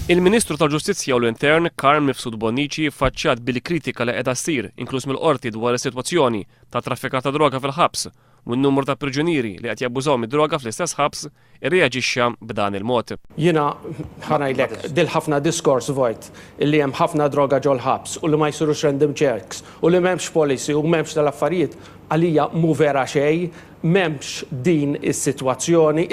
Il-Ministru tal-Ġustizzja u l-Intern Carm Mifsud Bonnici faċċjat bil-kritika li qiegħda ssir inkluż mill-qorti dwar is-sitwazzjoni ta' traffikar ta' droga fil-ħabs u n-numru ta' priġunieri li qed jabbużaw mid-droga fl-istess ħabs irreaġixxa b'dan il-mod. Jiena ħanajlek dil ħafna diskors vojt illi hemm ħafna droga ġol-ħabs u li ma jsirux random checks u li m'hemmx policy u m'hemmx tal-affarijiet għalija mu vera xejn, m'hemmx din is-sitwazzjoni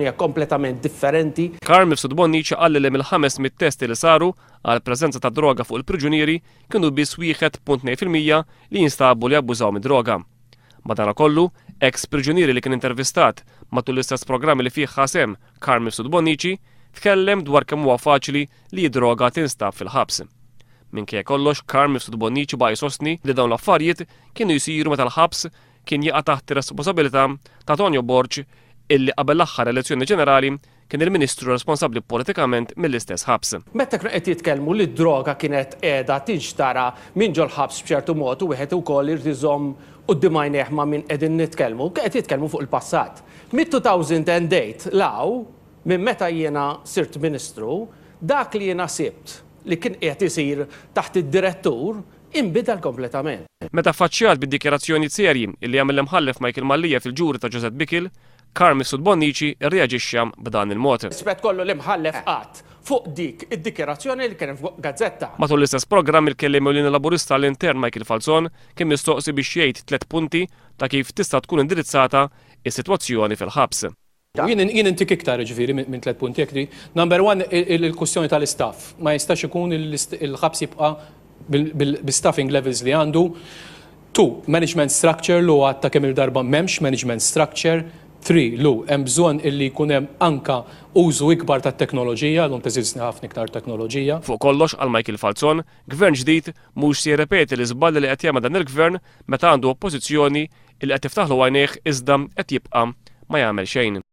hija kompletament differenti. Carm Mifsud Bonnici qal li mill-500 testi li saru għal preżenza ta' droga fuq il-priġunieri kienu biss 1.2% li jinstabu li abbużaw mid-droga. Madankollu, ex priġunieri li kien intervistat matul l-istess programmi li fih ħasem Carm Mifsud Bonnici tkellem dwar kemm huwa faċli li droga tinstab fil-ħabs. Minkejja kollox, Carm Mifsud Bonnici baqa' jsostni li dawn l-affarijiet kienu jsiru meta l-ħabs kien jaqa' taħt ir-responsabilità ta' Tonio Borg illi qabel l-aħħar elezzjoni ġenerali kien il-Ministru responsabbli politikament mill-istess ħabs. Meta kienu qed jitkellmu li d-droga kienet qiegħda tinxtara minn ġol-ħabs b'ċertu mod u wieħed ukoll irid iżomm quddiem għajnejh ma' min qegħdin nitkellmu, qed jitkellmu fuq il-passat. Mid-2008 law minn meta jiena sirt Ministru, dak li jiena sibt li kien qed isir taħt id-direttur inbidel kompletament. Meta faċċjat bid-dikjarazzjoni serji illi għamel l-imħallef Michael Mallija fil-ġuri ta' Ġosep Bikil, Carm Mifsud Bonnici irreaġixxa b'dan il-mod. Rispett kollu l-imħallef qatt fuq dik id-dikjarazzjoni li kienet fuq gazzetta. Matul l-istess programm il-kelliem ewlieni laburista l-Intern Michael Falzon kien mistoqsi biex jgħid 3 punti ta' kif tista' tkun indirizzata is-sitwazzjoni fil-ħabs. Jien intik iktar ġifieri minn 3 punti jekk. Number 1 il-kwestjoni tal-istaff. Ma jistax ikun il-ħabs jibqa' bil-staffing levels li għandu. 2. Management structure lu għatta kemm il-darba m'hemmx management structure. 3. Hemm bżonn illi jkun hemm anka użu ikbar tat-teknoloġija, llum teżisti ħafna iktar teknoloġija. Fuq kollox għal Michael Falzon, gvern ġdid mhux se jirrepeti l-iżballi li qed jagħmel dan il-gvern meta għandu oppożizzjoni li qed tiftaħlu għajnejh iżda qed jibqa' ma jagħmel xejn.